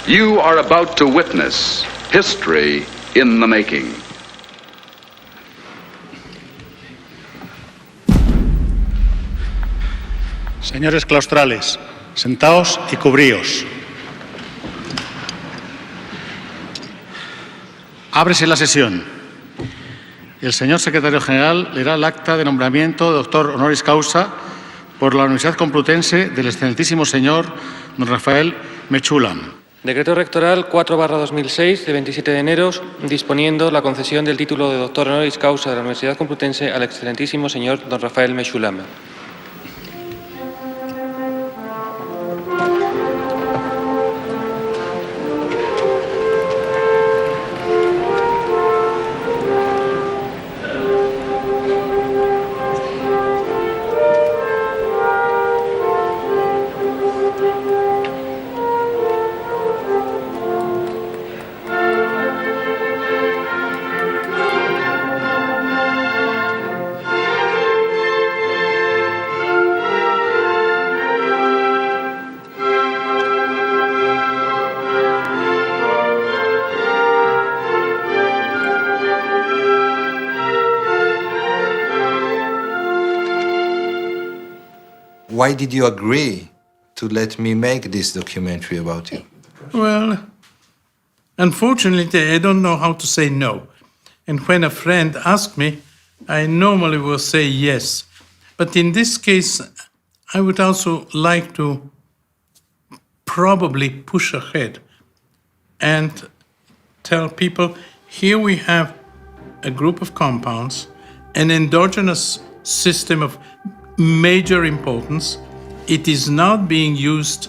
You are about to witness history in the making. Señores claustrales, sentaos y cubríos. Ábrese la sesión. El señor secretario general leerá el acta de nombramiento de doctor honoris causa por la Universidad Complutense del excelentísimo señor don Raphael Mechoulam. Decreto rectoral 4/2006 de 27 de enero disponiendo la concesión del título de doctor honoris causa de la Universidad Complutense al excelentísimo señor don Raphael Mechoulam. Why did you agree to let me make this documentary about you? Well, unfortunately, I don't know how to say no. And when a friend asks me, I normally will say yes. But in this case, I would also like to probably push ahead and tell people, here we have a group of compounds, an endogenous system of major importance. It is not being used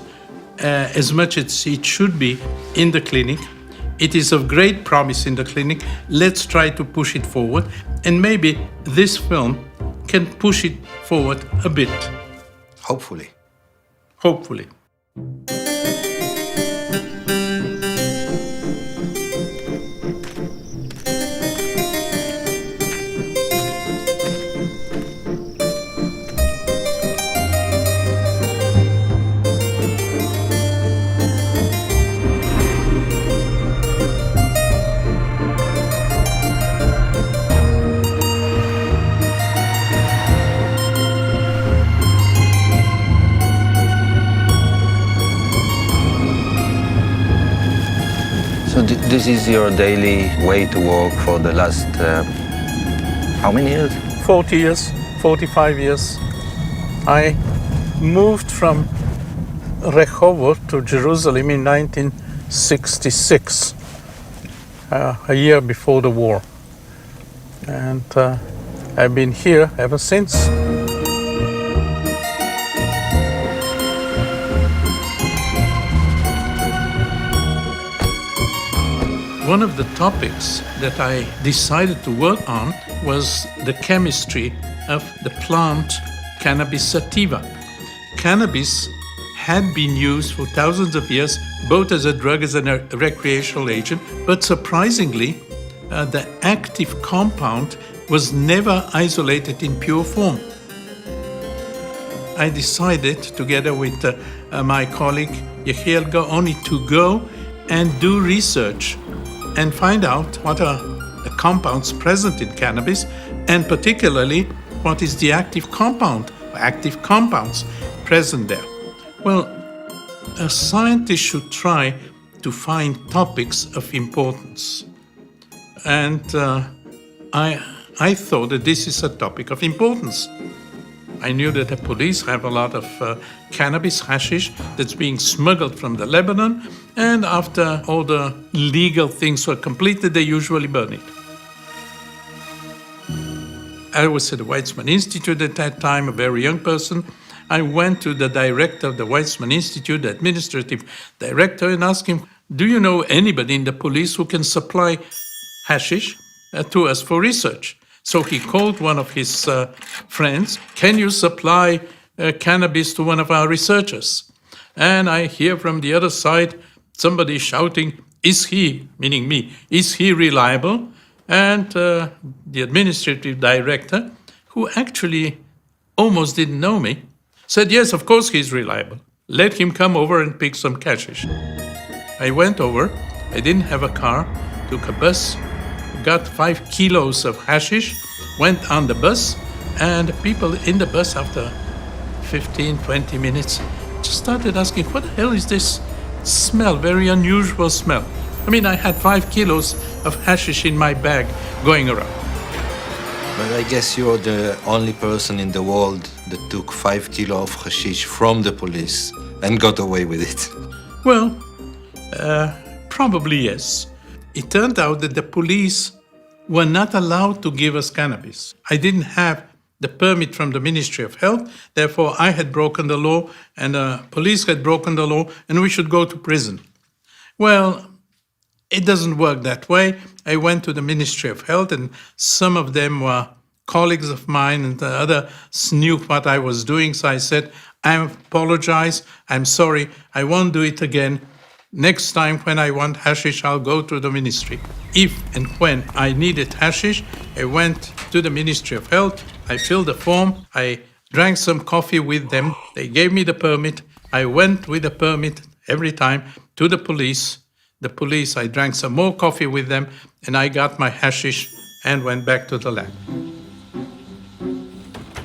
as much as it should be in the clinic. It is of great promise in the clinic. Let's try to push it forward. And maybe this film can push it forward a bit. Hopefully. Hopefully. So this is your daily way to work for the last, how many years? 40 years, 45 years. I moved from Rehovot to Jerusalem in 1966, a year before the war. And I've been here ever since. One of the topics that I decided to work on was the chemistry of the plant Cannabis sativa. Cannabis had been used for thousands of years, both as a drug as a recreational agent, but surprisingly, the active compound was never isolated in pure form. I decided, together with my colleague Yechiel Gaoni, to go and do research and find out what are the compounds present in cannabis, and particularly what is the active compound, or active compounds present there. Well, a scientist should try to find topics of importance. And I thought that this is a topic of importance. I knew that the police have a lot of cannabis, hashish, that's being smuggled from the Lebanon, and after all the legal things were completed, they usually burn it. I was at the Weizmann Institute at that time, a very young person. I went to the director of the Weizmann Institute, the administrative director, and asked him, do you know anybody in the police who can supply hashish to us for research? So he called one of his friends, can you supply cannabis to one of our researchers? And I hear from the other side somebody shouting, is he, meaning me, is he reliable? And the administrative director, who actually almost didn't know me, said, yes, of course he's reliable. Let him come over and pick some hashish. I went over, I didn't have a car, took a bus, got 5 kilos of hashish, went on the bus, and people in the bus after 15, 20 minutes just started asking, what the hell is this smell, very unusual smell? I mean, I had 5 kilos of hashish in my bag going around. But I guess you're the only person in the world that took 5 kilos of hashish from the police and got away with it. Well, probably yes. It turned out that the police were not allowed to give us cannabis. I didn't have the permit from the Ministry of Health, therefore I had broken the law and the police had broken the law and we should go to prison. Well, it doesn't work that way. I went to the Ministry of Health and some of them were colleagues of mine and the others knew what I was doing, so I said, I apologize, I'm sorry, I won't do it again. Next time when I want hashish, I'll go to the ministry. If and when I needed hashish, I went to the Ministry of Health, I filled the form, I drank some coffee with them, they gave me the permit, I went with the permit every time to the police. The police, I drank some more coffee with them, and I got my hashish and went back to the lab.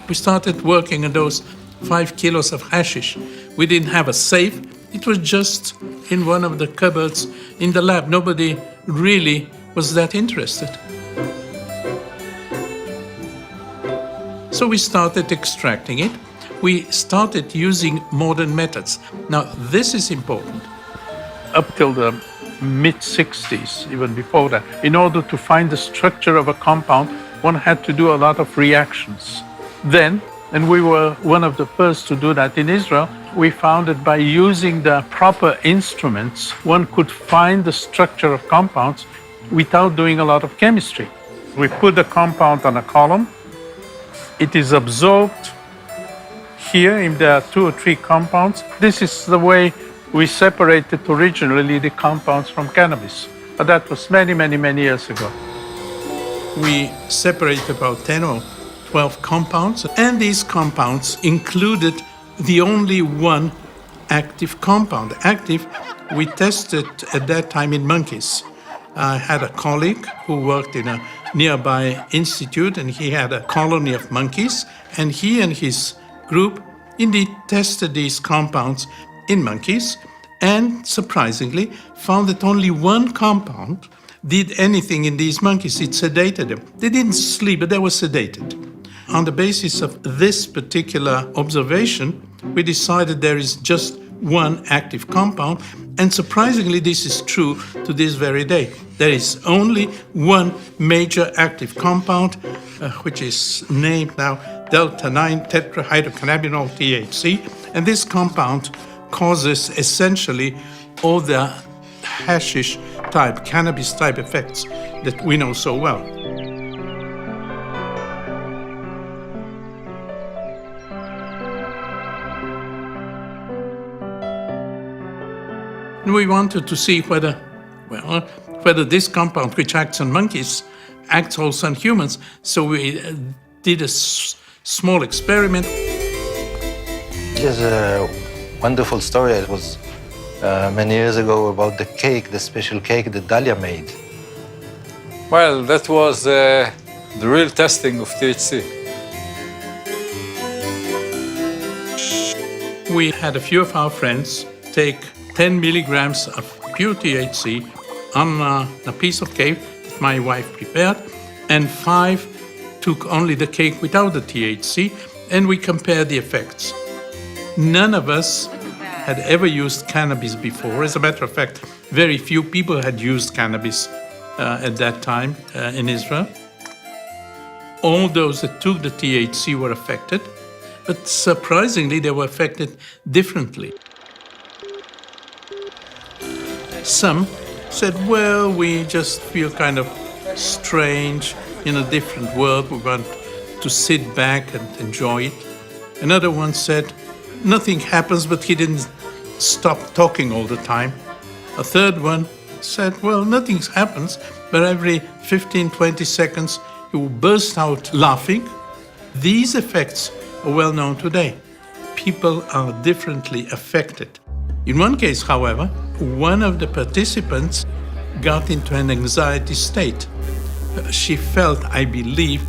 We started working on those 5 kilos of hashish. We didn't have a safe. It was just in one of the cupboards in the lab. Nobody really was that interested. So we started extracting it. We started using modern methods. Now, this is important. Up till the mid-60s, even before that, in order to find the structure of a compound, one had to do a lot of reactions. Then, and we were one of the first to do that in Israel, we found that by using the proper instruments, one could find the structure of compounds without doing a lot of chemistry. We put the compound on a column. It is absorbed here, if there are 2 or 3 compounds. This is the way we separated originally the compounds from cannabis. But that was many, many, many years ago. We separated about 10 or 12 compounds, and these compounds included the only one active compound. Active, we tested at that time in monkeys. I had a colleague who worked in a nearby institute, and he had a colony of monkeys, and he and his group indeed tested these compounds in monkeys, and surprisingly found that only one compound did anything in these monkeys. It sedated them. They didn't sleep, but they were sedated. On the basis of this particular observation, we decided there is just one active compound, and surprisingly, this is true to this very day. There is only one major active compound, which is named now delta-9 tetrahydrocannabinol THC, and this compound causes essentially all the hashish type, cannabis type effects that we know so well. We wanted to see whether this compound, which acts on monkeys, acts also on humans. So we did a small experiment. There's a wonderful story. It was many years ago about the cake, the special cake that Dalia made. Well, that was the real testing of THC. We had a few of our friends take 10 milligrams of pure THC on a piece of cake that my wife prepared, and 5 took only the cake without the THC, and we compared the effects. None of us had ever used cannabis before. As a matter of fact, very few people had used cannabis at that time in Israel. All those that took the THC were affected, but surprisingly, they were affected differently. Some said, well, we just feel kind of strange in a different world. We want to sit back and enjoy it. Another one said, nothing happens, but he didn't stop talking all the time. A third one said, well, nothing happens, but every 15, 20 seconds, he will burst out laughing. These effects are well known today. People are differently affected. In one case, however, one of the participants got into an anxiety state. She felt, I believe,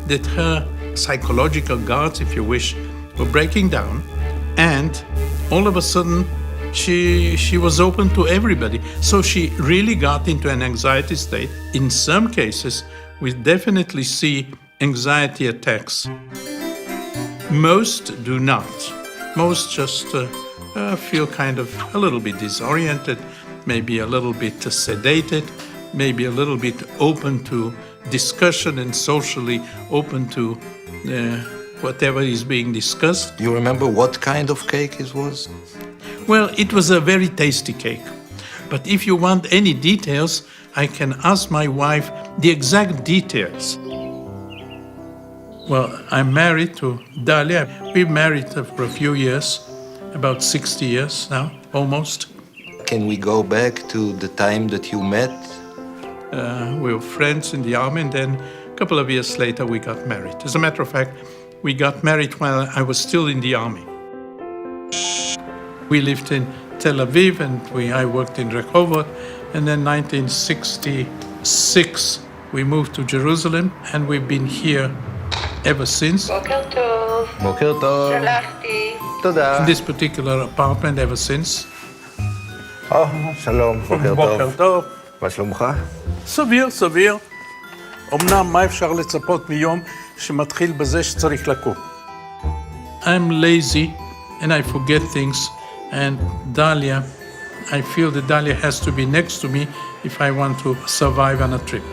that her psychological guards, if you wish, were breaking down, and all of a sudden she was open to everybody. So she really got into an anxiety state. In some cases, we definitely see anxiety attacks. Most do not. Most just feel kind of a little bit disoriented, maybe a little bit sedated, maybe a little bit open to discussion and socially open to whatever is being discussed. You remember what kind of cake it was? Well, it was a very tasty cake. But if you want any details, I can ask my wife the exact details. Well, I'm married to Dalia. We've married for a few years, about 60 years now, almost. Can we go back to the time that you met? We were friends in the army, and then a couple of years later we got married. As a matter of fact, we got married while I was still in the army. We lived in Tel Aviv, and I worked in Rehovot, and then 1966 we moved to Jerusalem, and we've been here ever since. Boker tov. שלחתי. תודה. In this particular apartment ever since. שלום, בוקר טוב. מה שלומך? סביר, סביר. אמנם מה אפשר לצפות מיום שמתחיל בזה שצריך לקום? I'm lazy and I forget things, and Dalia, I feel that Dalia has to be next to me if I want to survive on a trip.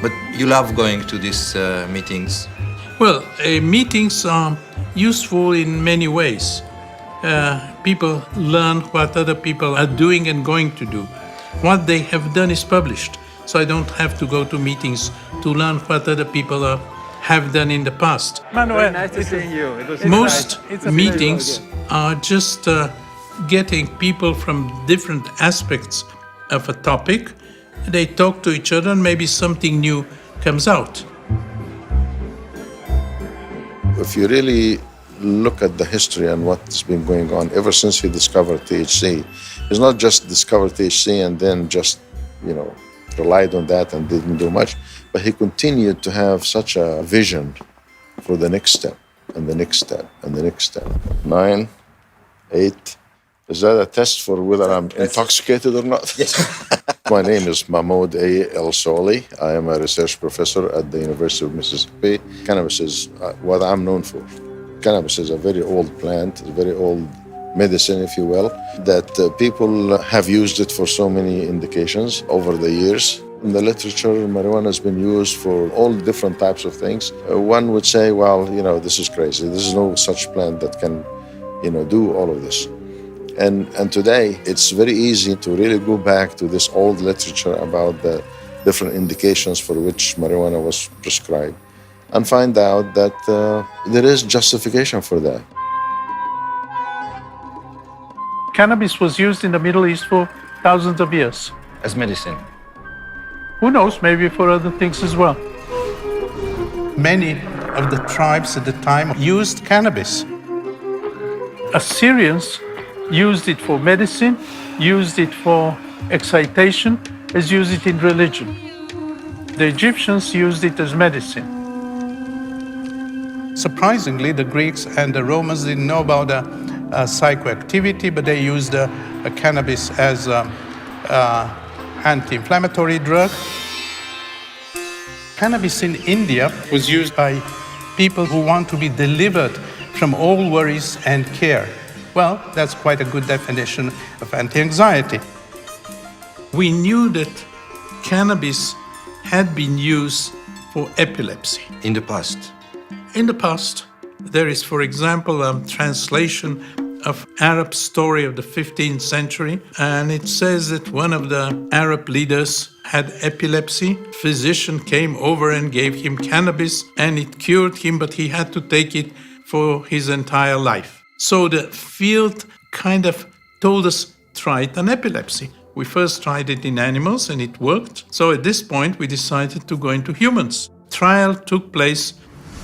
But you love going to these meetings? Well, meetings are useful in many ways. People learn what other people are doing and going to do. What they have done is published, so I don't have to go to meetings to learn what other people have done in the past. Manuel, Nice to see you. Most meetings are just getting people from different aspects of a topic. They talk to each other and maybe something new comes out. If you really look at the history and what's been going on ever since he discovered THC, he's not just discovered THC and then just, relied on that and didn't do much, but he continued to have such a vision for the next step and the next step and the next step. 9, 8. Is that a test for whether I'm intoxicated or not? Yes. My name is Mahmoud A. El Soli. I am a research professor at the University of Mississippi. Cannabis is what I'm known for. Cannabis is a very old plant, a very old medicine, if you will, that people have used it for so many indications over the years. In the literature, marijuana has been used for all different types of things. One would say, well, this is crazy. There's no such plant that can, do all of this. And today, it's very easy to really go back to this old literature about the different indications for which marijuana was prescribed and find out that there is justification for that. Cannabis was used in the Middle East for thousands of years. As medicine. Who knows, maybe for other things as well. Many of the tribes at the time used cannabis. Assyrians used it for medicine, used it for excitation, as used it in religion. The Egyptians used it as medicine. Surprisingly, the Greeks and the Romans didn't know about psychoactivity, but they used cannabis as an anti-inflammatory drug. Cannabis in India was used by people who want to be delivered from all worries and care. Well, that's quite a good definition of anti-anxiety. We knew that cannabis had been used for epilepsy. In the past? In the past, there is, for example, a translation of Arab story of the 15th century, and it says that one of the Arab leaders had epilepsy. Physician came over and gave him cannabis, and it cured him, but he had to take it for his entire life. So the field kind of told us, try it on epilepsy. We first tried it in animals and it worked. So at this point, we decided to go into humans. Trial took place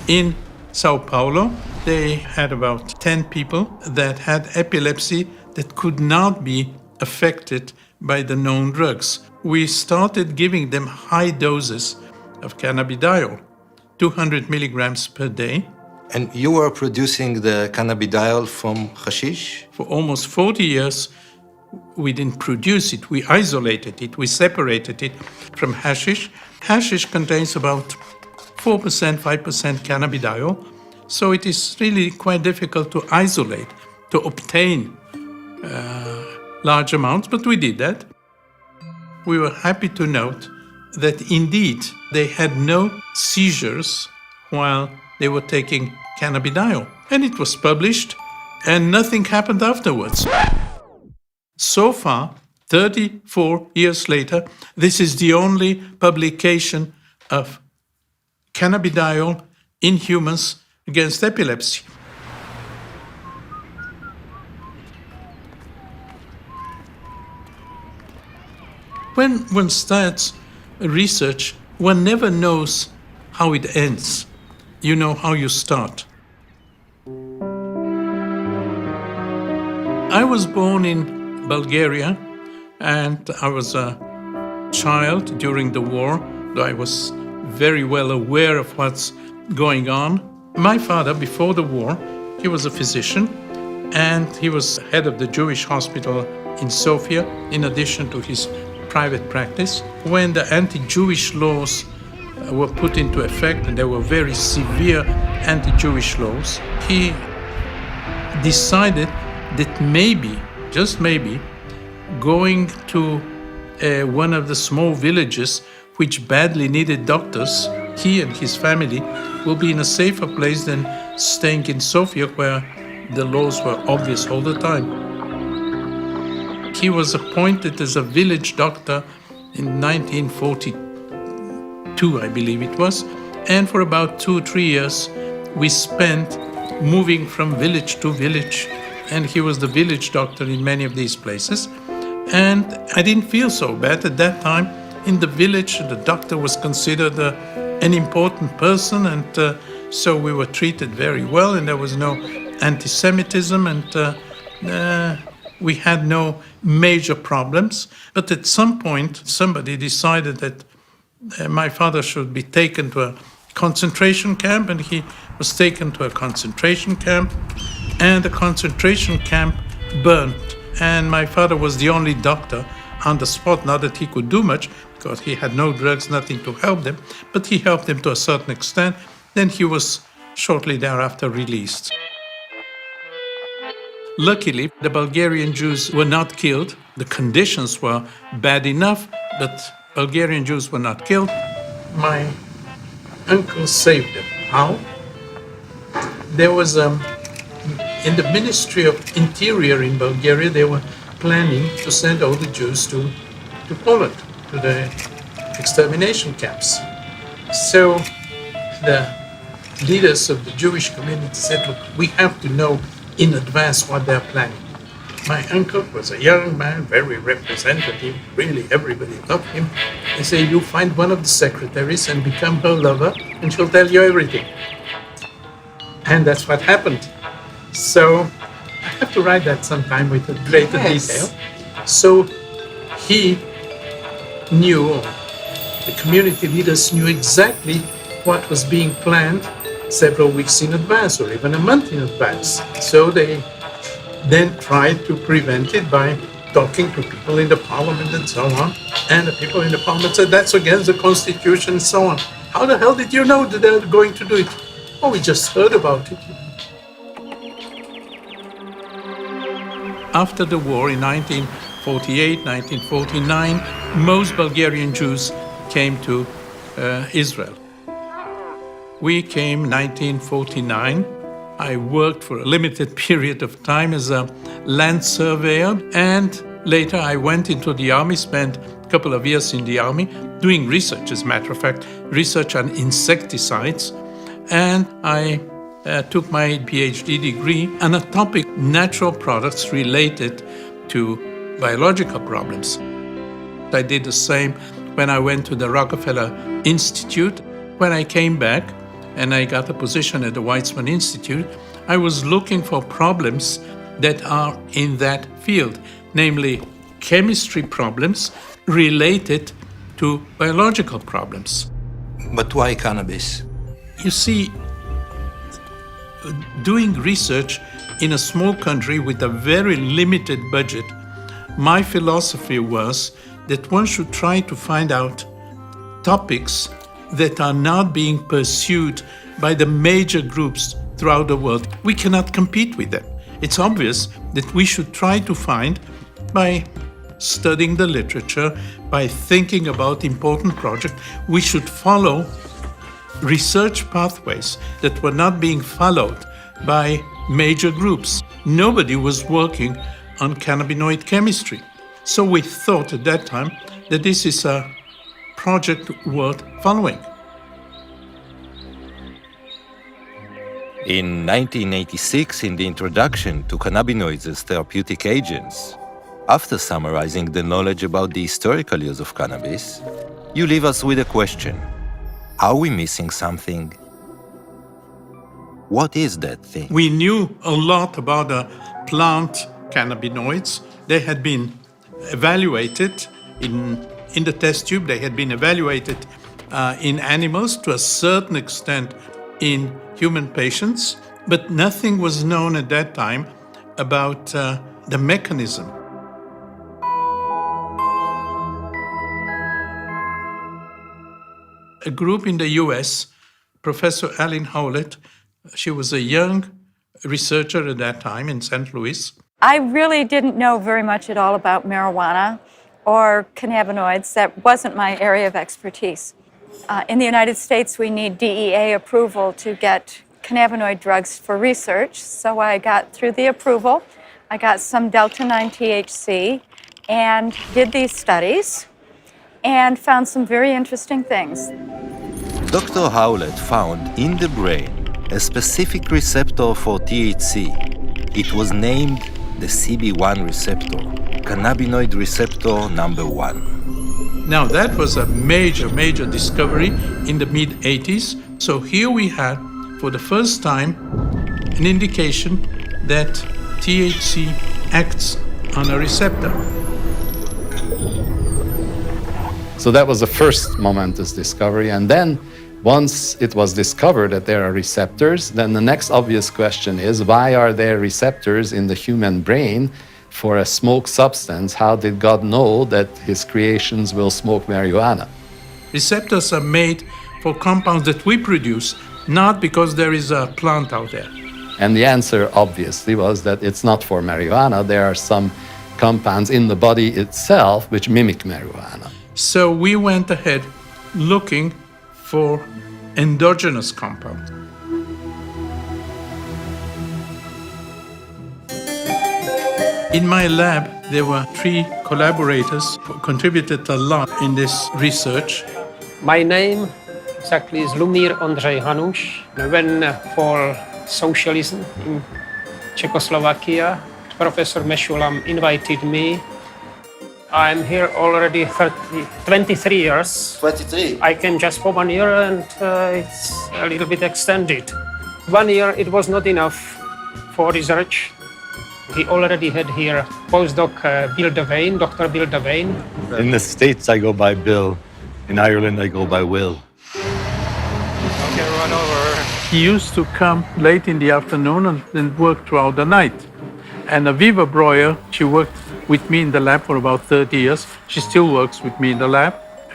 In Sao Paulo, they had about 10 people that had epilepsy that could not be affected by the known drugs. We started giving them high doses of cannabidiol, 200 milligrams per day. And you were producing the cannabidiol from hashish? For almost 40 years, we didn't produce it, we isolated it, we separated it from hashish. Hashish contains about 4%, 5% cannabidiol, so it is really quite difficult to isolate, to obtain large amounts, but we did that. We were happy to note that indeed they had no seizures while they were taking cannabidiol. And it was published, and nothing happened afterwards. So far, 34 years later, this is the only publication of cannabidiol in humans against epilepsy. When one starts research, one never knows how it ends. You know how you start. I was born in Bulgaria, and I was a child during the war, though I was very well aware of what's going on. My father, before the war, he was a physician, and he was head of the Jewish hospital in Sofia, in addition to his private practice. When the anti-Jewish laws were put into effect, and there were very severe anti-Jewish laws, he decided that maybe, just maybe, going to one of the small villages which badly needed doctors, he and his family will be in a safer place than staying in Sofia, where the laws were obvious all the time. He was appointed as a village doctor in 1942, I believe it was, and for about 2 or 3 years we spent moving from village to village, and he was the village doctor in many of these places. And I didn't feel so bad at that time. In the village, the doctor was considered an important person, and so we were treated very well, and there was no anti-Semitism, and we had no major problems. But at some point, somebody decided that my father should be taken to a concentration camp, and he was taken to a concentration camp, and the concentration camp burned. And my father was the only doctor on the spot, not that he could do much, because he had no drugs, nothing to help them, but he helped them to a certain extent. Then he was shortly thereafter released. Luckily, the Bulgarian Jews were not killed. The conditions were bad enough, but Bulgarian Jews were not killed. My uncle saved them. How? There was in the Ministry of Interior in Bulgaria, they were planning to send all the Jews to Poland, to the extermination camps. So the leaders of the Jewish community said, look, we have to know in advance what they're planning. My uncle was a young man, very representative, really everybody loved him. They say, you find one of the secretaries and become her lover, and she'll tell you everything. And that's what happened. So I have to write that sometime with a greater detail. So he knew, the community leaders knew exactly what was being planned several weeks in advance or even a month in advance. So they then tried to prevent it by talking to people in the parliament and so on. And the people in the parliament said, that's against the constitution and so on. How the hell did you know that they were going to do it? Oh, we just heard about it. After the war in 1948, 1949, most Bulgarian Jews came to Israel. We came 1949. I worked for a limited period of time as a land surveyor, and later I went into the army, spent a couple of years in the army doing research, as a matter of fact, research on insecticides, and I took my PhD degree on a topic, natural products related to biological problems. I did the same when I went to the Rockefeller Institute. When I came back, and I got a position at the Weizmann Institute, I was looking for problems that are in that field, namely chemistry problems related to biological problems. But why cannabis? You see, doing research in a small country with a very limited budget, my philosophy was that one should try to find out topics that are not being pursued by the major groups throughout the world. We cannot compete with them. It's obvious that we should try to find, by studying the literature, by thinking about important projects, we should follow research pathways that were not being followed by major groups. Nobody was working on cannabinoid chemistry. So we thought at that time that this is a project worth following. In 1986, in the introduction to cannabinoids as therapeutic agents, after summarizing the knowledge about the historical use of cannabis, you leave us with a question. Are we missing something? What is that thing? We knew a lot about the plant cannabinoids. They had been evaluated in the test tube. They had been evaluated in animals, to a certain extent in human patients, but nothing was known at that time about the mechanism. A group in the US, Professor Aline Howlett, she was a young researcher at that time in St. Louis. I really didn't know very much at all about marijuana or cannabinoids. That wasn't my area of expertise. In the United States, we need DEA approval to get cannabinoid drugs for research. So I got through the approval. I got some delta-9 THC and did these studies and found some very interesting things. Dr. Howlett found in the brain a specific receptor for THC. It was named the CB1 receptor, cannabinoid receptor number 1. Now that was a major discovery in the mid-80s. So here we had, for the first time, an indication that THC acts on a receptor. So that was the first momentous discovery. And then once it was discovered that there are receptors, then the next obvious question is, why are there receptors in the human brain for a smoke substance? How did God know that his creations will smoke marijuana? Receptors are made for compounds that we produce, not because there is a plant out there. And the answer obviously was that it's not for marijuana. There are some compounds in the body itself which mimic marijuana. So we went ahead looking for endogenous compounds. In my lab, there were 3 collaborators who contributed a lot in this research. My name exactly is Lumír Ondřej Hanuš. I went for socialism in Czechoslovakia. Professor Mechoulam invited me. I'm here already 23 years. 23? I came just for 1 year and it's a little bit extended. 1 year, it was not enough for research. We already had here postdoc Bill Devane, Dr. Bill Devane. In the States, I go by Bill. In Ireland, I go by Will. Okay, run over. He used to come late in the afternoon and then work throughout the night. And Aviva Breuer, she worked with me in the lab for about 30 years. She still works with me in the lab.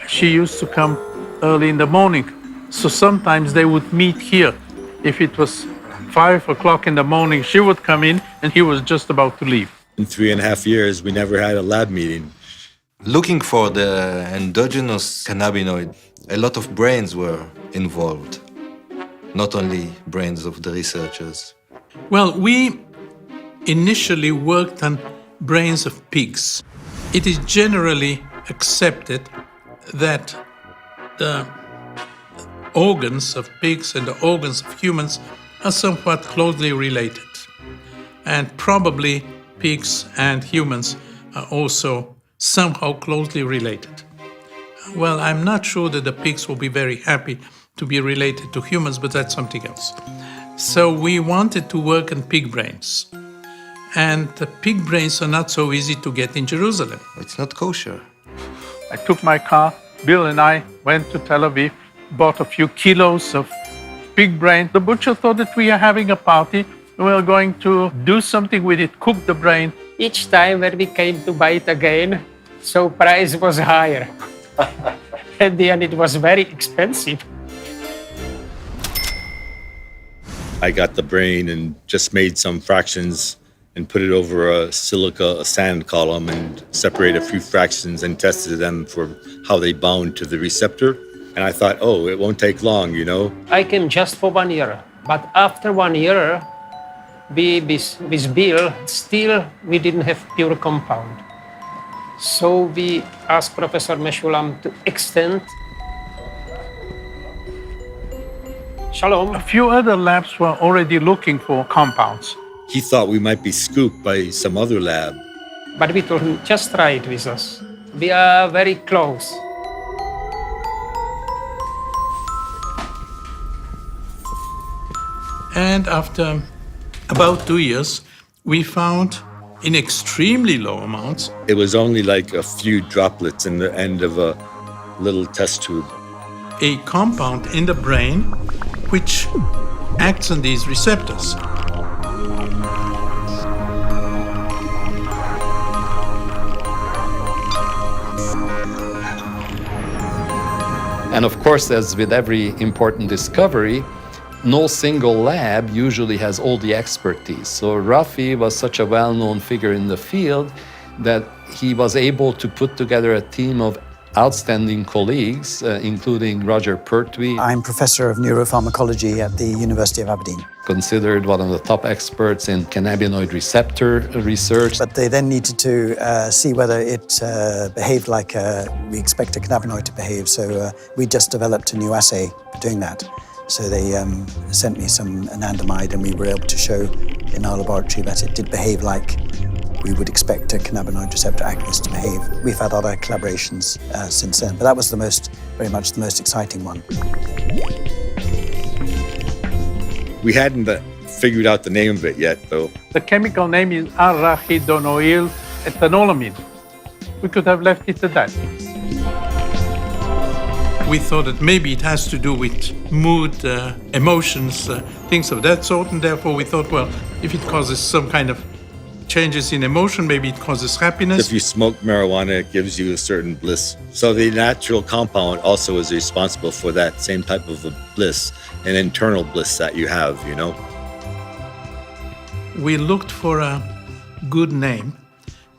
She used to come early in the morning. So sometimes they would meet here. If it was 5 o'clock in the morning, she would come in and he was just about to leave. In 3.5 years, we never had a lab meeting. Looking for the endogenous cannabinoid, a lot of brains were involved, not only brains of the researchers. Well, we initially worked on brains of pigs. It is generally accepted that the organs of pigs and the organs of humans are somewhat closely related. And probably pigs and humans are also somehow closely related. Well, I'm not sure that the pigs will be very happy to be related to humans, but that's something else. So we wanted to work on pig brains. And the pig brains are not so easy to get in Jerusalem. It's not kosher. I took my car, Bill and I went to Tel Aviv, bought a few kilos of pig brain. The butcher thought that we are having a party. We were going to do something with it, cook the brain. Each time when we came to buy it again, so price was higher. At the end, it was very expensive. I got the brain and just made some fractions and put it over a sand column and separated a few fractions and tested them for how they bound to the receptor. And I thought, oh, it won't take long, you know. I came just for 1 year, but after 1 year, with Bill, still we didn't have pure compound. So we asked Professor Mechoulam to extend. Shalom. A few other labs were already looking for compounds. He thought we might be scooped by some other lab. But we told him, just try it with us. We are very close. And after about 2 years, we found in extremely low amounts. It was only like a few droplets in the end of a little test tube. A compound in the brain which acts on these receptors. And of course, as with every important discovery, no single lab usually has all the expertise. So Rafi was such a well-known figure in the field that he was able to put together a team of outstanding colleagues, including Roger Pertwee. I'm professor of neuropharmacology at the University of Aberdeen. Considered one of the top experts in cannabinoid receptor research. But they then needed to see whether it behaved like we expect a cannabinoid to behave. So we just developed a new assay for doing that. So they sent me some anandamide, and we were able to show in our laboratory that it did behave like we would expect a cannabinoid receptor agonist to behave. We've had other collaborations since then, but that was very much the most exciting one. We hadn't figured out the name of it yet, though. The chemical name is arachidonoyl ethanolamine. We could have left it at that. We thought that maybe it has to do with mood, emotions, things of that sort, and therefore we thought, well, if it causes some kind of changes in emotion, maybe it causes happiness. If you smoke marijuana, it gives you a certain bliss. So the natural compound also is responsible for that same type of a bliss, an internal bliss that you have, you know. We looked for a good name,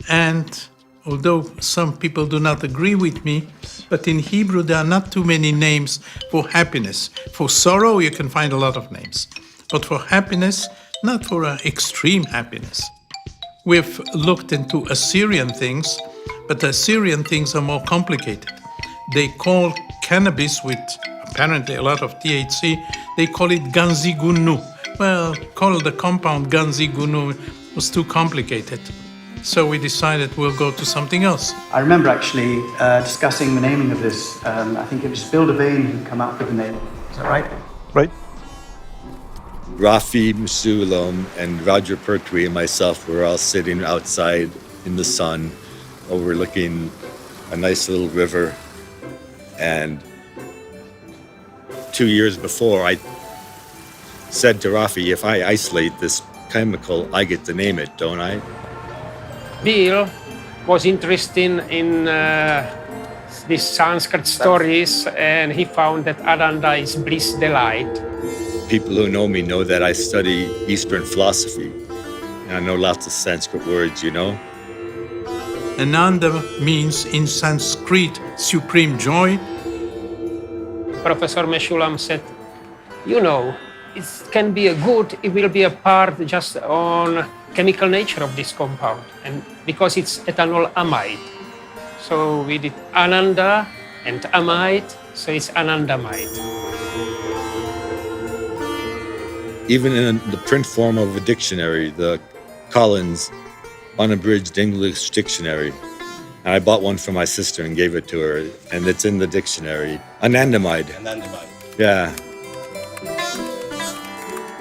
and although some people do not agree with me, but in Hebrew there are not too many names for happiness. For sorrow you can find a lot of names, but for happiness, not for extreme happiness. We've looked into Assyrian things, but the Assyrian things are more complicated. They call cannabis with apparently a lot of THC, they call it ganzigunu. Well, call the compound ganzigunu was too complicated. So we decided we'll go to something else. I remember actually discussing the naming of this. I think it was Bill Devane who came up with the name. Is that right? Right. Raphael Mechoulam and Roger Pertwee and myself were all sitting outside in the sun, overlooking a nice little river. And 2 years before, I said to Rafi, if I isolate this chemical, I get to name it, don't I? Bill was interested in these Sanskrit stories, and he found that Ananda is bliss, delight. People who know me know that I study Eastern philosophy, and I know lots of Sanskrit words, you know. Ananda means in Sanskrit supreme joy. Professor Mechoulam said, you know, it can be a good, it will be a part just on chemical nature of this compound, and because it's ethanol amide. So we did Ananda and amide, so it's anandamide. Even in the print form of a dictionary, the Collins Unabridged English Dictionary, and I bought one for my sister and gave it to her, and it's in the dictionary. Anandamide. Yeah.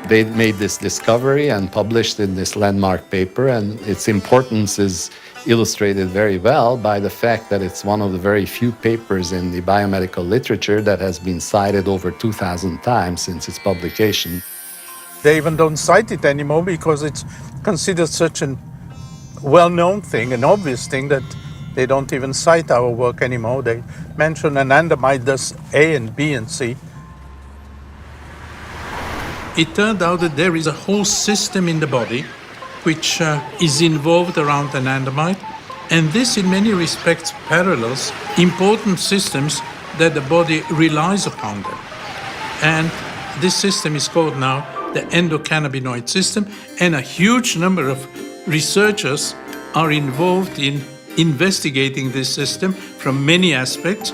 They made this discovery and published in this landmark paper, and its importance is illustrated very well by the fact that it's one of the very few papers in the biomedical literature that has been cited over 2,000 times since its publication. They even don't cite it anymore because it's considered such a well-known thing, an obvious thing, that they don't even cite our work anymore. They mention anandamide does A and B and C. It turned out that there is a whole system in the body which is involved around anandamide, and this in many respects parallels important systems that the body relies upon them. And this system is called now the endocannabinoid system, and a huge number of researchers are involved in investigating this system from many aspects.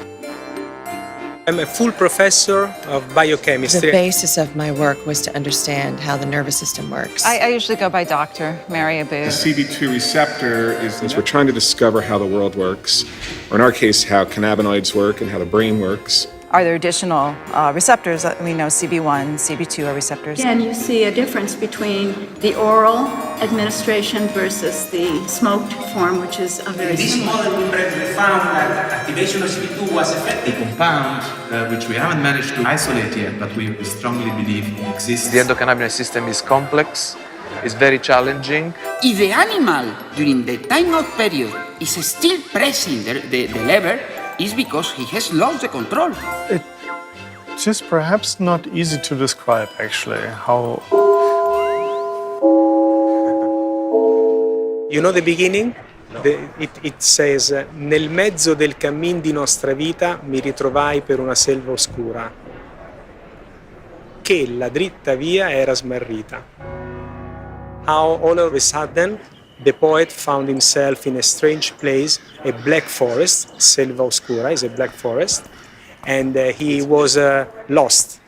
I'm a full professor of biochemistry. The basis of my work was to understand how the nervous system works. I usually go by Dr. Mary Abu. The CB2 receptor is we're trying to discover how the world works, or in our case, how cannabinoids work and how the brain works. Are there additional receptors? We know CB1, CB2 are receptors. Again, you see a difference between the oral administration versus the smoked form, which is a very similar. In this model, we found that activation of CB2 was effective. A compound which we haven't managed to isolate yet, but we strongly believe exists. The endocannabinoid system is complex, it's very challenging. If the animal, during the time-out period, is still pressing the lever, is because he has lost the control. It's just perhaps not easy to describe, actually, how... You know the beginning? It says, nel mezzo del cammin di nostra vita mi ritrovai per una selva oscura, che la dritta via era smarrita. How all of a sudden the poet found himself in a strange place, a black forest. Selva oscura is a black forest, and he was lost.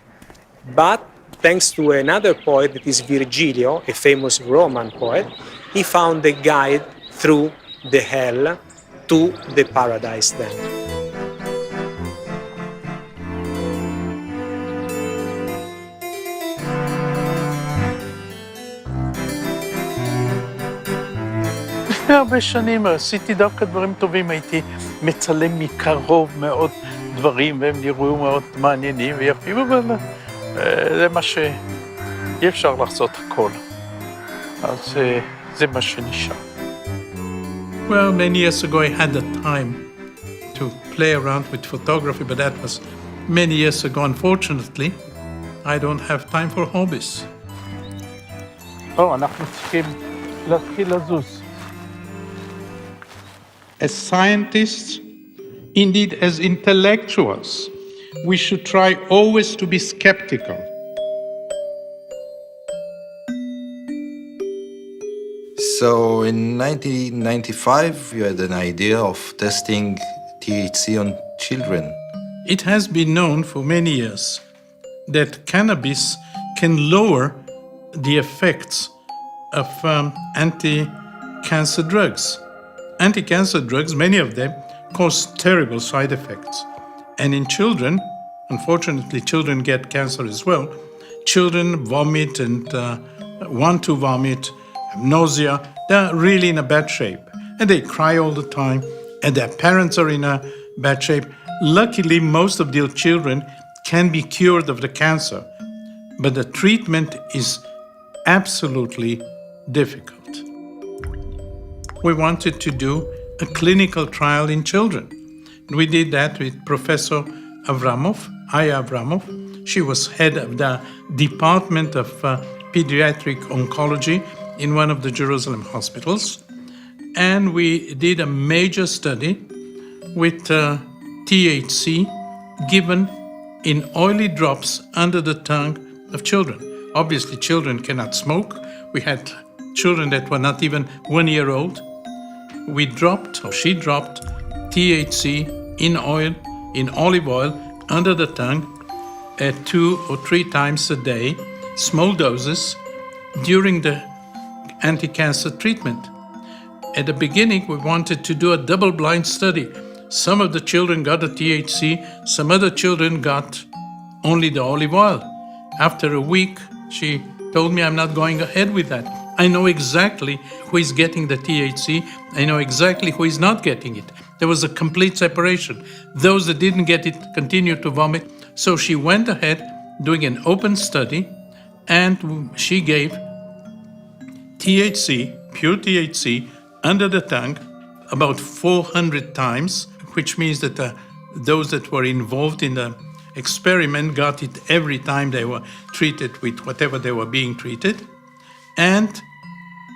But thanks to another poet, that is Virgilio, a famous Roman poet, he found a guide through the hell to the paradise then. לפני הרבה שנים עשיתי דווקא דברים טובים, הייתי מצלם מקרוב מאוד דברים, והם נראו מאוד מעניינים ויפים, אבל זה מה שאי אפשר לעשות הכל. אז זה מה שנשאר. Well, many years ago I had the time to play around with photography, but that was many years ago. Unfortunately, I don't have time for hobbies. אנחנו צריכים להתחיל לזוז. As scientists, indeed as intellectuals, we should try always to be skeptical. So in 1995, you had an idea of testing THC on children. It has been known for many years that cannabis can lower the effects of anti-cancer drugs. Anti-cancer drugs, many of them, cause terrible side effects. And in children, unfortunately, children get cancer as well. Children vomit and want to vomit, have nausea. They're really in a bad shape. And they cry all the time, and their parents are in a bad shape. Luckily, most of their children can be cured of the cancer, but the treatment is absolutely difficult. We wanted to do a clinical trial in children. We did that with Professor Aya Avramov. She was head of the Department of Pediatric Oncology in one of the Jerusalem hospitals. And we did a major study with THC given in oily drops under the tongue of children. Obviously, children cannot smoke. We had children that were not even 1 year old. We dropped, or she dropped, THC in oil, in olive oil, under the tongue 2 or 3 times a day, small doses, during the anti-cancer treatment. At the beginning, we wanted to do a double-blind study. Some of the children got the THC, some other children got only the olive oil. After a week, she told me, I'm not going ahead with that. I know exactly who is getting the THC. I know exactly who is not getting it. There was a complete separation. Those that didn't get it continued to vomit. So she went ahead doing an open study, and she gave THC, pure THC, under the tongue about 400 times, which means that those that were involved in the experiment got it every time they were treated with whatever they were being treated. And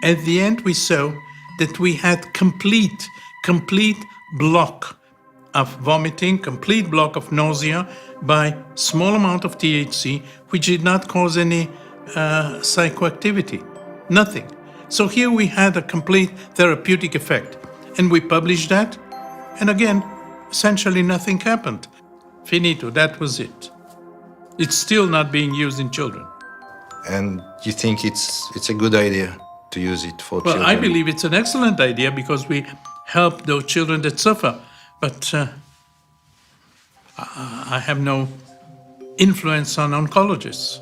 at the end, we saw that we had complete block of vomiting, complete block of nausea by small amount of THC, which did not cause any psychoactivity, nothing. So here we had a complete therapeutic effect. And we published that, and again, essentially nothing happened. Finito, that was it. It's still not being used in children. And you think it's a good idea to use it for children? Well, I believe it's an excellent idea because we help those children that suffer. But I have no influence on oncologists.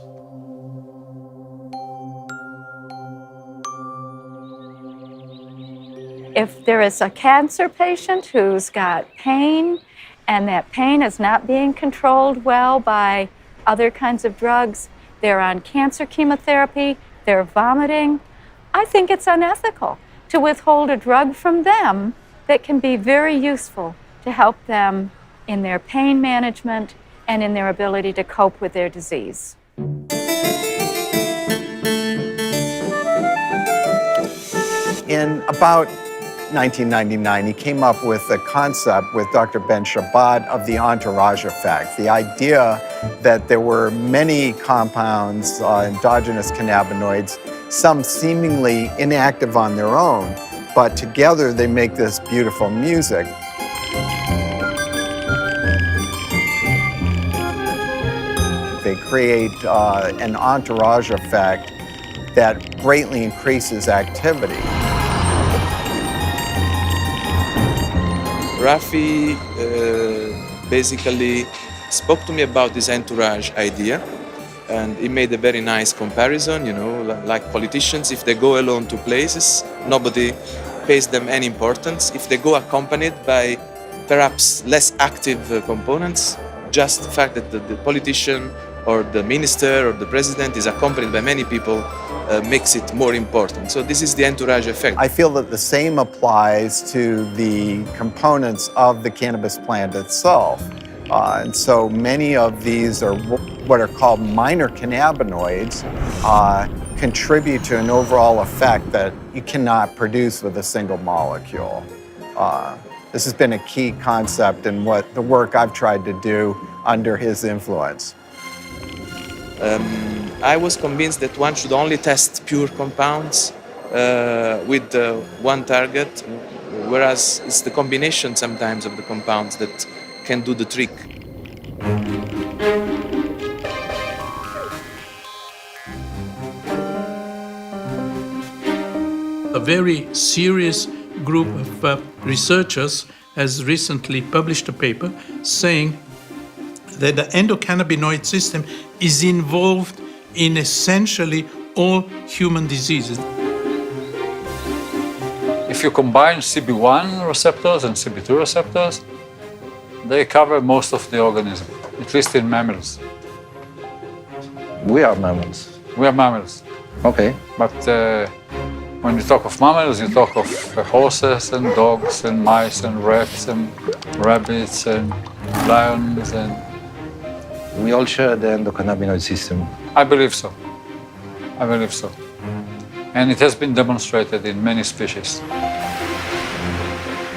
If there is a cancer patient who's got pain and that pain is not being controlled well by other kinds of drugs, they're on cancer chemotherapy, they're vomiting, I think it's unethical to withhold a drug from them that can be very useful to help them in their pain management and in their ability to cope with their disease. In about 1999, he came up with a concept with Dr. Ben Shabbat of the entourage effect, the idea that there were many compounds, endogenous cannabinoids, some seemingly inactive on their own, but together they make this beautiful music. They create an entourage effect that greatly increases activity. Rafi basically spoke to me about this entourage idea, and he made a very nice comparison, you know, like politicians, if they go alone to places, nobody pays them any importance. If they go accompanied by perhaps less active components, just the fact that the politician or the minister or the president is accompanied by many people makes it more important. So this is the entourage effect. I feel that the same applies to the components of the cannabis plant itself. And so many of these are what are called minor cannabinoids, contribute to an overall effect that you cannot produce with a single molecule. This has been a key concept in what the work I've tried to do under his influence. I was convinced that one should only test pure compounds with one target, whereas it's the combination sometimes of the compounds that can do the trick. A very serious group of researchers has recently published a paper saying that the endocannabinoid system is involved in essentially all human diseases. If you combine CB1 receptors and CB2 receptors, they cover most of the organism, at least in mammals. We are mammals. We are mammals. Okay. But when you talk of mammals, you talk of horses and dogs and mice and rats and rabbits and lions and... We all share the endocannabinoid system. I believe so. I believe so. And it has been demonstrated in many species.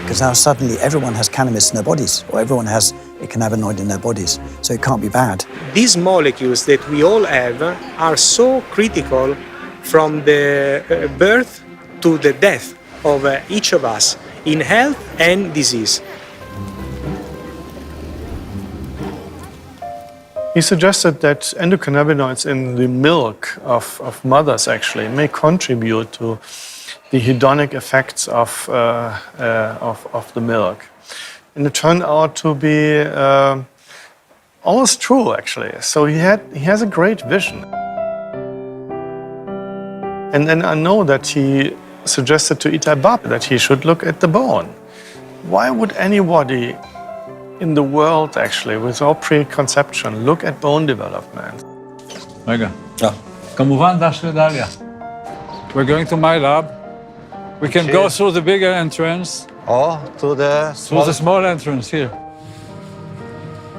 Because now suddenly everyone has cannabis in their bodies, or everyone has a cannabinoid in their bodies, so it can't be bad. These molecules that we all have are so critical from the birth to the death of each of us in health and disease. He suggested that endocannabinoids in the milk of mothers actually may contribute to the hedonic effects of the milk. And it turned out to be almost true, actually. So he has a great vision. And then I know that he suggested to Itai Bab that he should look at the bone. Why would anybody in the world, actually, without preconception, look at bone development? רגע. כמובן, דש לדליה. We're going to my lab. We can go through the bigger entrance. Or through the small entrance here.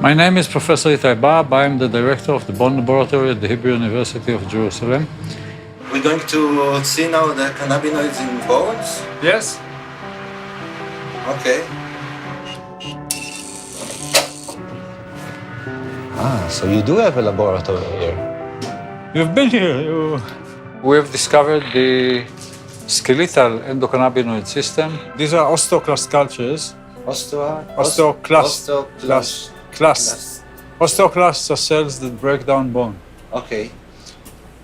My name is Professor Itai Bab. I am the director of the Bone Laboratory at the Hebrew University of Jerusalem. We're going to see now the cannabinoids in bones? Yes. Okay. So you do have a laboratory here. You've been here. We have discovered the skeletal endocannabinoid system. These are osteoclast cultures. Osteoclasts are cells that break down bone. Okay.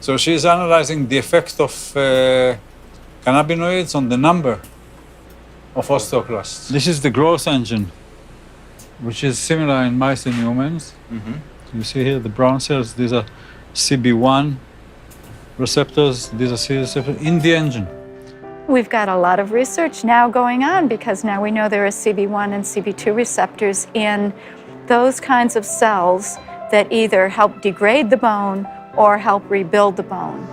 So she's analyzing the effect of cannabinoids on the number of osteoclasts. This is the growth engine, which is similar in mice and humans. You see here the brown cells, these are CB1 receptors, these are C receptors in the engine. We've got a lot of research now going on because now we know there are CB1 and CB2 receptors in those kinds of cells that either help degrade the bone or help rebuild the bone.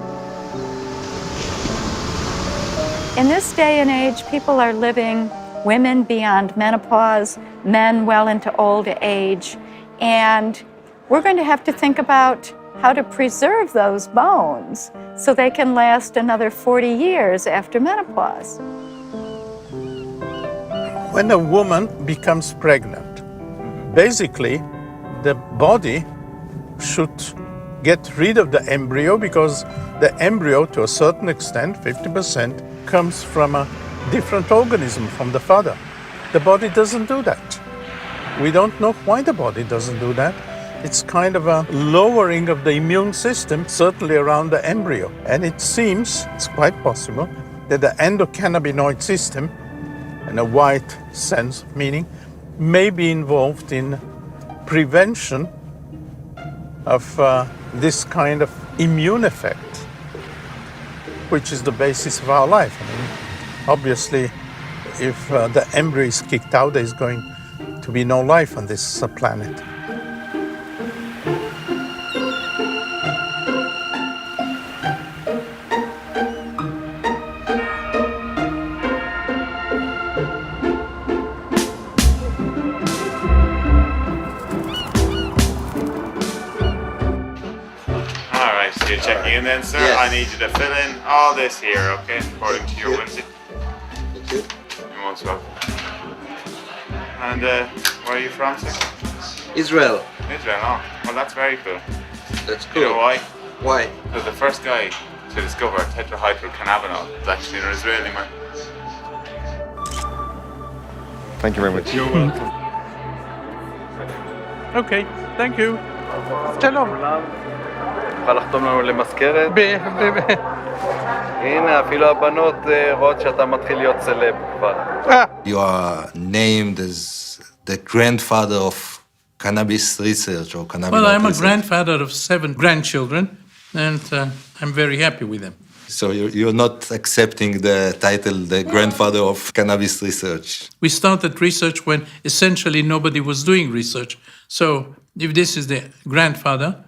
In this day and age, people are living, women beyond menopause, men well into old age, and we're going to have to think about how to preserve those bones so they can last another 40 years after menopause. When a woman becomes pregnant, basically the body should get rid of the embryo because the embryo, to a certain extent, 50%, comes from a different organism from the father. The body doesn't do that. We don't know why the body doesn't do that. It's kind of a lowering of the immune system, certainly around the embryo. And it seems, it's quite possible, that the endocannabinoid system, in a wide sense of meaning, may be involved in prevention of this kind of immune effect, which is the basis of our life. I mean, obviously, if the embryo is kicked out, there's going to be no life on this planet. Checking in then, sir. Yes. I need you to fill in all this here, okay? According to your whimsy. Thank you. You're most welcome. And where are you from, sir? Israel. Israel, oh. Well, that's very cool. That's cool. You know why? Why? Because the first guy to discover tetrahydrocannabinol is actually an Israeli man. Thank you very much. You're welcome. Okay, thank you. Shalom. תוכל לחתום לנו למזכרת? הנה, אפילו הבנות רואות שאתה מתחיל להיות סלב כבר. You are named as the grandfather of cannabis research or cannabis Well, I'm a research. grandfather of 7 grandchildren, and I'm very happy with them. So you're not accepting the title, the grandfather of cannabis research. We started research when essentially nobody was doing research. So if this is the grandfather,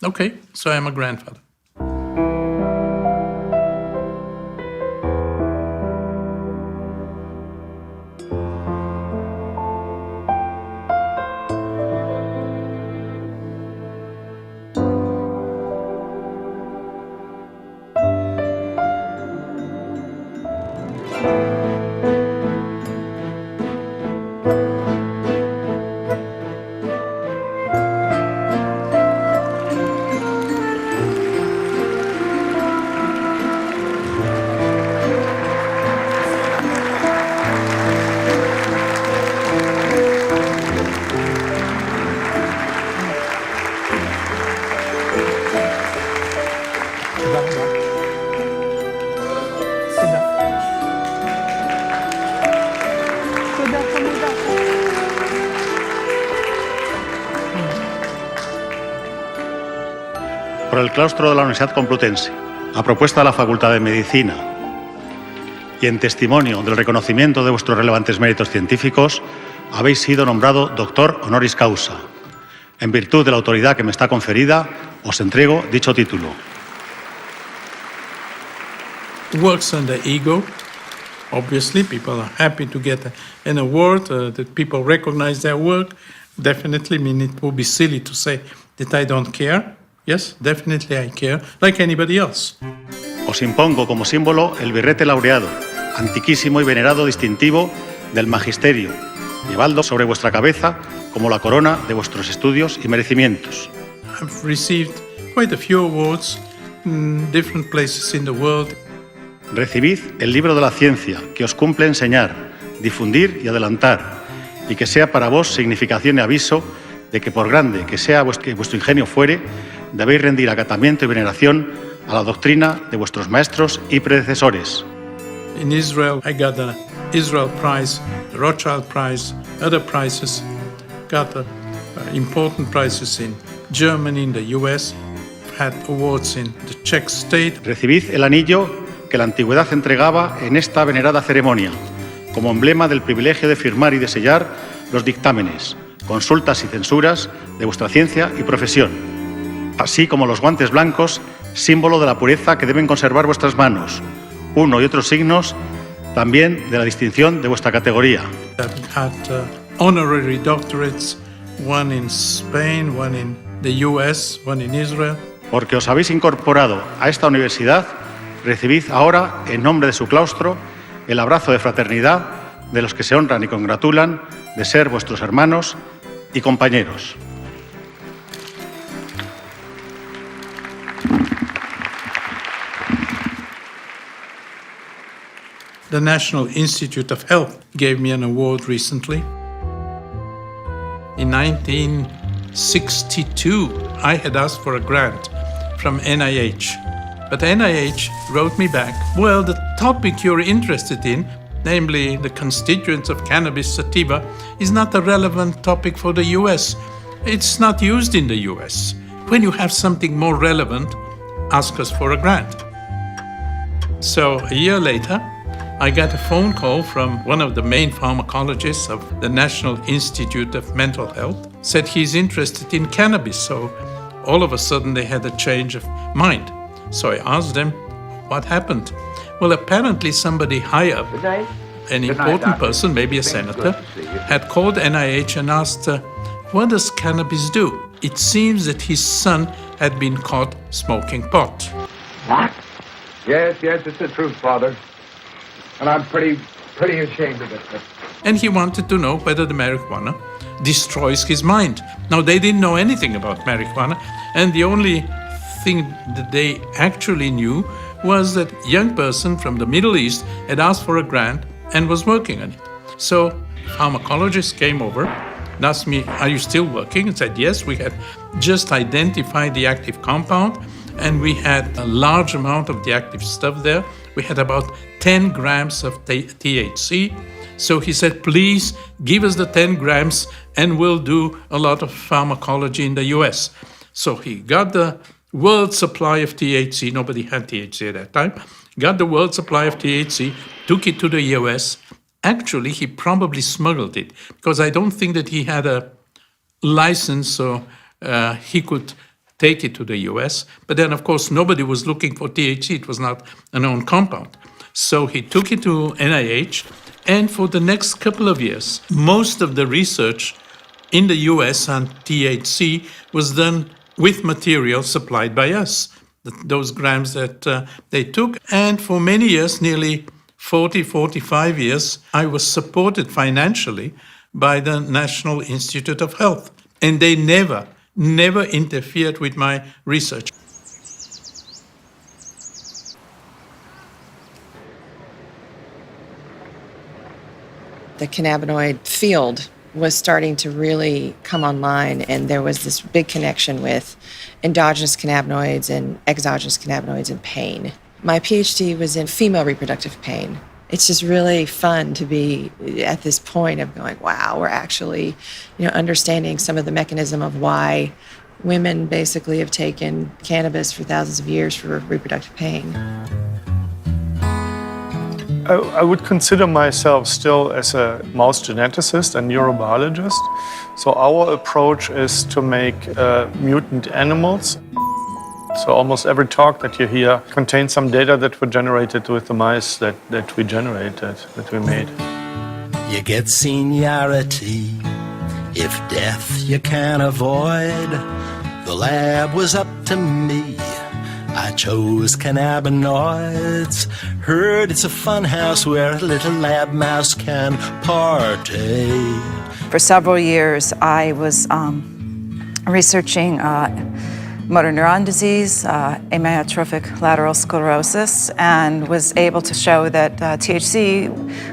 okay, so I'm a grandfather. el claustro de la Universidad Complutense, a propuesta de la Facultad de Medicina y en testimonio del reconocimiento de vuestros relevantes méritos científicos, habéis sido nombrado doctor honoris causa. En virtud de la autoridad que me está conferida, os entrego dicho título. Works on the ego. Obviously, people are happy to get an award, that people recognize their work. Definitely, I mean, it would be silly to say that I don't care. Yes, definitely I care, like anybody else. Os impongo como símbolo el birrete laureado, antiquísimo y venerado distintivo del magisterio, llevadlo sobre vuestra cabeza como la corona de vuestros estudios y merecimientos. I've received quite a few awards in different places in the world. Recibid el libro de la ciencia, que os cumple enseñar, difundir y adelantar, y que sea para vos significación y aviso de que por grande que sea vuestro ingenio fuere, debéis rendir acatamiento y veneración a la doctrina de vuestros maestros y predecesores. In Israel, I got the Israel Prize, the Rothschild Prize, other prizes, got important prizes in Germany, in the US, had awards in the Czech state. Recibid el anillo que la antigüedad entregaba en esta venerada ceremonia, como emblema del privilegio de firmar y de sellar los dictámenes, consultas y censuras de vuestra ciencia y profesión, así como los guantes blancos, símbolo de la pureza que deben conservar vuestras manos, uno y otros signos también de la distinción de vuestra categoría. I've had honorary doctorates, one in Spain, one in the US, one in Israel. Porque os habéis incorporado a esta universidad, recibid ahora, en nombre de su claustro, el abrazo de fraternidad de los que se honran y congratulan de ser vuestros hermanos y compañeros. The National Institute of Health gave me an award recently. In 1962, I had asked for a grant from NIH. But NIH wrote me back, well, the topic you're interested in, namely the constituents of cannabis sativa, is not a relevant topic for the US. It's not used in the US. When you have something more relevant, ask us for a grant. So a year later, I got a phone call from one of the main pharmacologists of the National Institute of Mental Health, said he's interested in cannabis. So all of a sudden they had a change of mind. So I asked them, what happened? Well, apparently somebody high up, an important person, maybe a senator, had called NIH and asked, what does cannabis do? It seems that his son had been caught smoking pot. What? Yes, it's the truth, Father. And I'm pretty ashamed of it. And he wanted to know whether the marijuana destroys his mind. Now, they didn't know anything about marijuana, and the only thing that they actually knew was that a young person from the Middle East had asked for a grant and was working on it. So pharmacologists came over and asked me, are you still working? And said, yes, we had just identified the active compound and we had a large amount of the active stuff there. We had about 10 grams of THC. So he said, please give us the 10 grams and we'll do a lot of pharmacology in the US. So he got the world supply of THC. Nobody had THC at that time. Got the world supply of THC, took it to the US. Actually, he probably smuggled it because I don't think that he had a license so he could take it to the US. But then, of course, nobody was looking for THC. It was not a known compound. So he took it to NIH. And for the next couple of years, most of the research in the US on THC was done with material supplied by us, those grams that they took. And for many years, nearly 45 years, I was supported financially by the National Institute of Health. And they never interfered with my research. The cannabinoid field was starting to really come online, and there was this big connection with endogenous cannabinoids and exogenous cannabinoids and pain. My PhD was in female reproductive pain. It's just really fun to be at this point of going, wow, we're actually, understanding some of the mechanism of why women basically have taken cannabis for thousands of years for reproductive pain. I would consider myself still as a mouse geneticist and neurobiologist. So our approach is to make mutant animals. So almost every talk that you hear contains some data that were generated with the mice that we generated, that we made. You get seniority if death you can't avoid. The lab was up to me. I chose cannabinoids. Heard it's a fun house where a little lab mouse can partake. For several years, I was researching motor neuron disease, amyotrophic lateral sclerosis, and was able to show that THC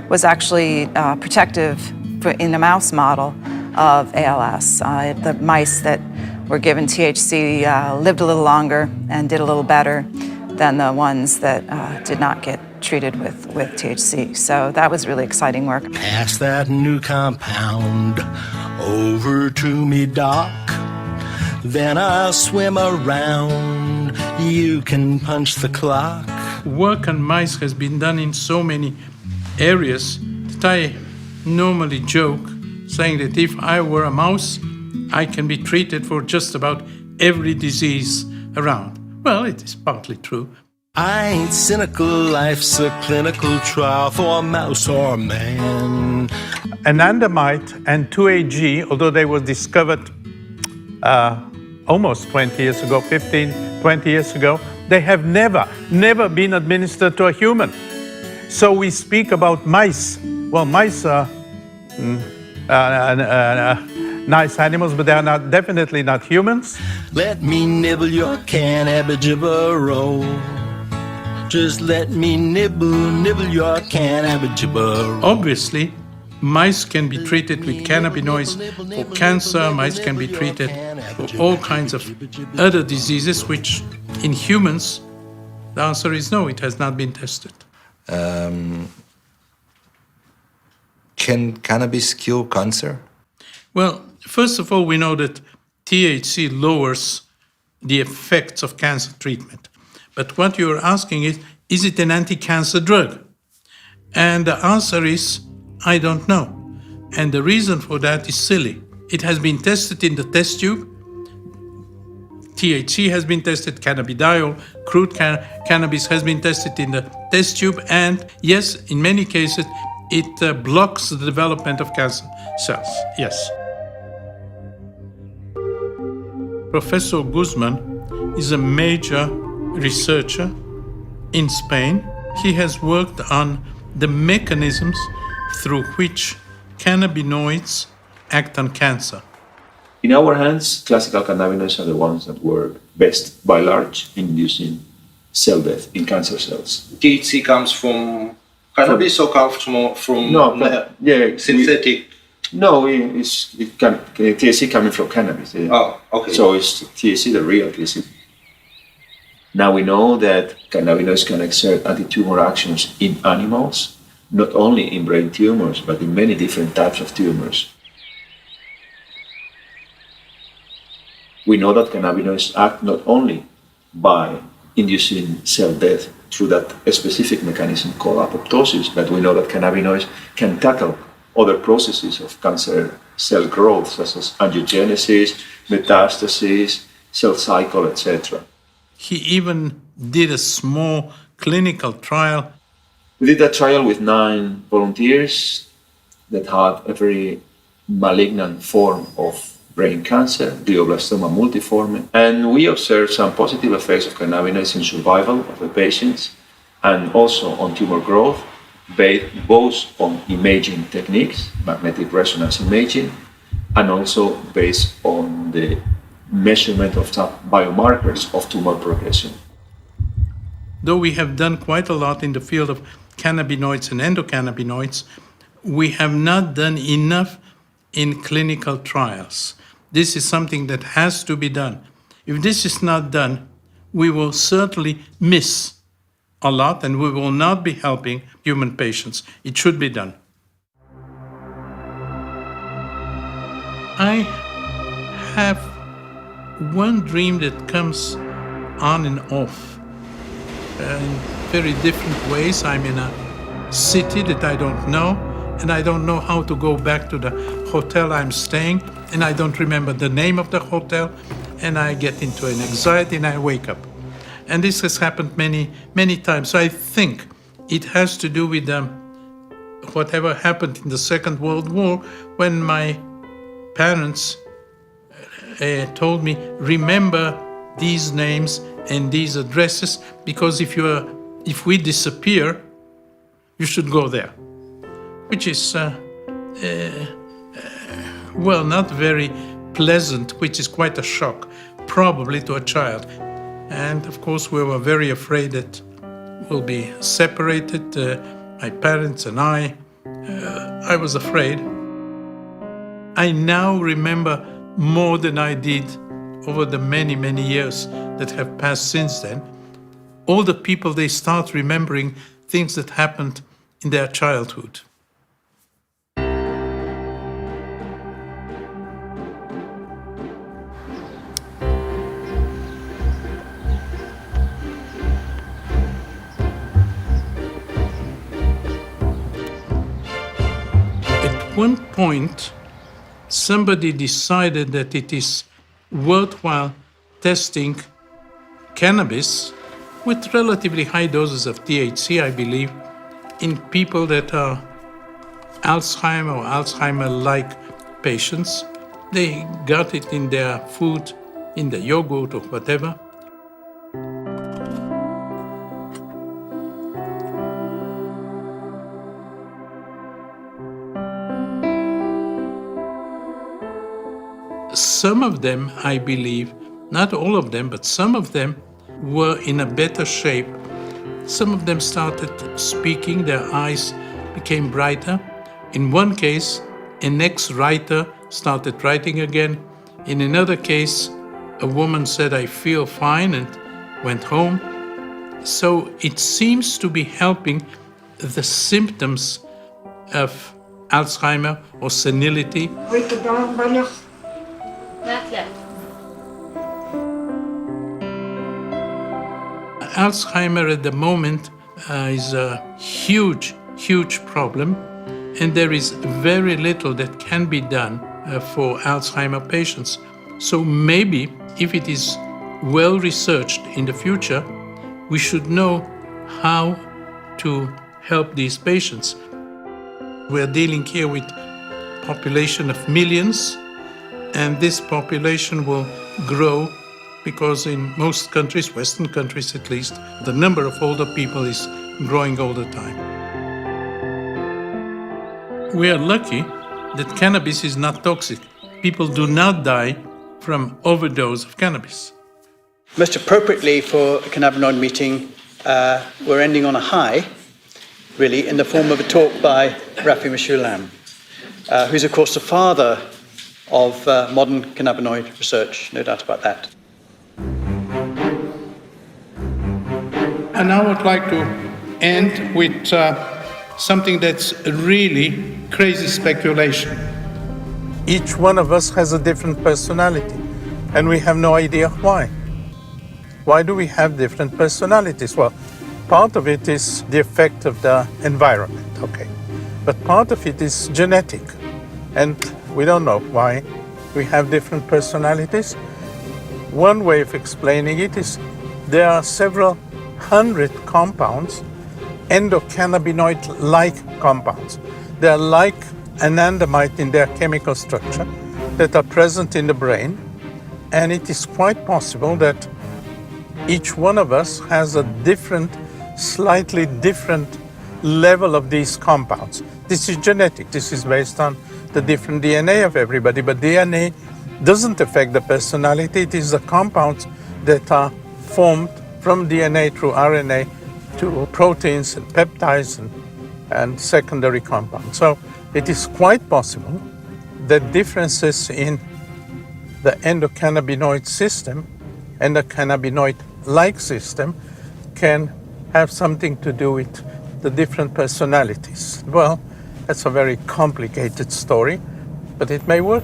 was actually protective in a mouse model of ALS. The mice that were given THC lived a little longer and did a little better than the ones that did not get treated with THC. So that was really exciting work. Pass that new compound over to me, doc. Then I'll swim around. You can punch the clock. Work on mice has been done in so many areas that I normally joke, saying that if I were a mouse, I can be treated for just about every disease around. Well, it is partly true. I ain't cynical, life's a clinical trial for mouse or man. Anandamide and 2-AG, although they were discovered almost 20 years ago, 15, 20 years ago, they have never been administered to a human. So we speak about mice. Well, mice are nice animals, but they are definitely not humans. Let me nibble your cannabis-jibber-roll. Just let me nibble your cannabis-jibber-roll. Obviously, mice can be treated with cannabinoids for cancer. Mice can be treated for all kinds of other diseases, which in humans, the answer is no, it has not been tested. Can cannabis cure cancer? Well, first of all, we know that THC lowers the effects of cancer treatment. But what you're asking is it an anti-cancer drug? And the answer is, I don't know. And the reason for that is silly. It has been tested in the test tube. THC has been tested, cannabidiol, crude cannabis has been tested in the test tube. And yes, in many cases, it blocks the development of cancer cells, yes. Professor Guzman is a major researcher in Spain. He has worked on the mechanisms through which cannabinoids act on cancer. In our hands, classical cannabinoids are the ones that work best, by large, in inducing cell death in cancer cells. THC comes from cannabis or comes from synthetic? THC coming from cannabis. Yeah. Oh, okay. So it's THC, the real THC. Now we know that cannabinoids can exert anti-tumor actions in animals, not only in brain tumors, but in many different types of tumors. We know that cannabinoids act not only by inducing cell death through that specific mechanism called apoptosis, but we know that cannabinoids can tackle other processes of cancer cell growth, such as angiogenesis, metastasis, cell cycle, etc. He even did a small clinical trial. We did a trial with 9 volunteers that had a very malignant form of brain cancer, glioblastoma multiforme, and we observed some positive effects of cannabinoids in survival of the patients and also on tumor growth, both on imaging techniques, magnetic resonance imaging, and also based on the measurement of some biomarkers of tumor progression. Though we have done quite a lot in the field of cannabinoids and endocannabinoids, we have not done enough in clinical trials. This is something that has to be done. If this is not done, we will certainly miss a lot and we will not be helping human patients. It should be done. I have one dream that comes on and off in very different ways. I'm in a city that I don't know, and I don't know how to go back to the hotel I'm staying, and I don't remember the name of the hotel, and I get into an anxiety and I wake up. And this has happened many, many times. So I think it has to do with whatever happened in the Second World War, when my parents told me, remember these names and these addresses, because if we disappear, you should go there. Which is, well, not very pleasant, which is quite a shock, probably to a child. And of course, we were very afraid that we'll be separated, my parents and I. I was afraid. I now remember more than I did over the many, many years that have passed since then. All the people, they start remembering things that happened in their childhood. At one point, somebody decided that it is worthwhile testing cannabis with relatively high doses of THC, I believe, in people that are Alzheimer or Alzheimer-like patients. They got it in their food, in the yogurt or whatever. Some of them, I believe, not all of them, but some of them were in a better shape. Some of them started speaking, their eyes became brighter. In one case, an ex-writer started writing again. In another case, a woman said, I feel fine, and went home. So it seems to be helping the symptoms of Alzheimer or senility. Alzheimer at the moment is a huge, huge problem, and there is very little that can be done for Alzheimer patients. So maybe if it is well researched in the future, we should know how to help these patients. We're dealing here with a population of millions, and this population will grow because in most countries, Western countries at least, the number of older people is growing all the time. We are lucky that cannabis is not toxic. People do not die from overdose of cannabis. Most appropriately for a cannabinoid meeting, we're ending on a high, really, in the form of a talk by Raphael Mechoulam, who's of course the father of modern cannabinoid research, no doubt about that. And I would like to end with something that's really crazy speculation. Each one of us has a different personality, and we have no idea why. Why do we have different personalities? Well, part of it is the effect of the environment, okay. But part of it is genetic, and we don't know why we have different personalities. One way of explaining it is there are several hundred compounds, endocannabinoid-like compounds. They are like anandamide in their chemical structure that are present in the brain, and it is quite possible that each one of us has a different, slightly different level of these compounds. This is genetic. This is based on the different DNA of everybody, but DNA doesn't affect the personality. It is the compounds that are formed from DNA through RNA to proteins and peptides and secondary compounds. So it is quite possible that differences in the endocannabinoid system and the cannabinoid-like system can have something to do with the different personalities. Well, that's a very complicated story, but it may work.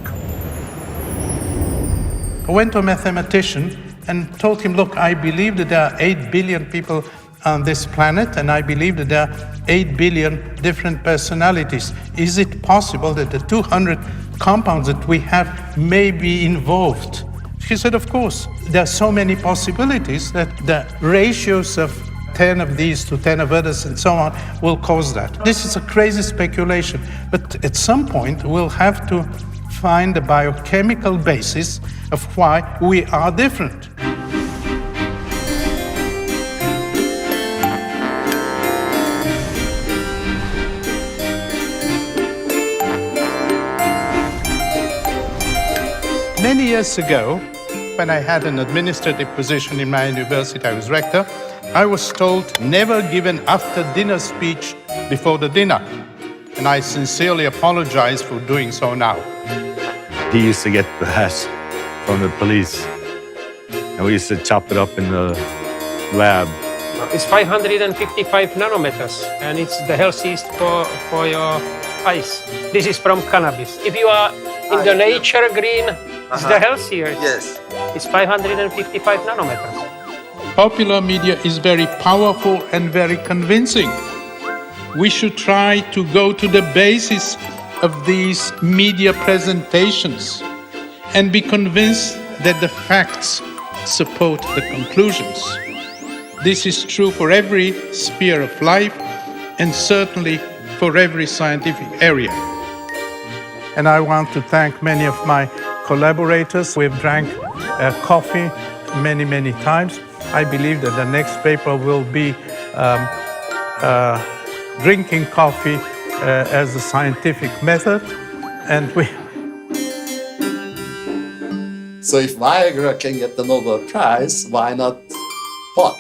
I went to a mathematician and told him, look, I believe that there are 8 billion people on this planet, and I believe that there are 8 billion different personalities. Is it possible that the 200 compounds that we have may be involved? He said, of course. There are so many possibilities that the ratios of 10 of these to 10 of others and so on will cause that. This is a crazy speculation, but at some point we'll have to find the biochemical basis of why we are different. Many years ago, when I had an administrative position in my university, I was rector, I was told never give an after-dinner speech before the dinner. And I sincerely apologize for doing so now. He used to get the hash from the police, and we used to chop it up in the lab. It's 555 nanometers, and it's the healthiest for your eyes. This is from cannabis. If you are in the nature green, it's the healthier. Yes. It's 555 nanometers. Popular media is very powerful and very convincing. We should try to go to the basis of these media presentations and be convinced that the facts support the conclusions. This is true for every sphere of life and certainly for every scientific area. And I want to thank many of my collaborators. We've drank coffee many, many times. I believe that the next paper will be drinking coffee as a scientific method, and we. So if Viagra can get the Nobel Prize, why not pot?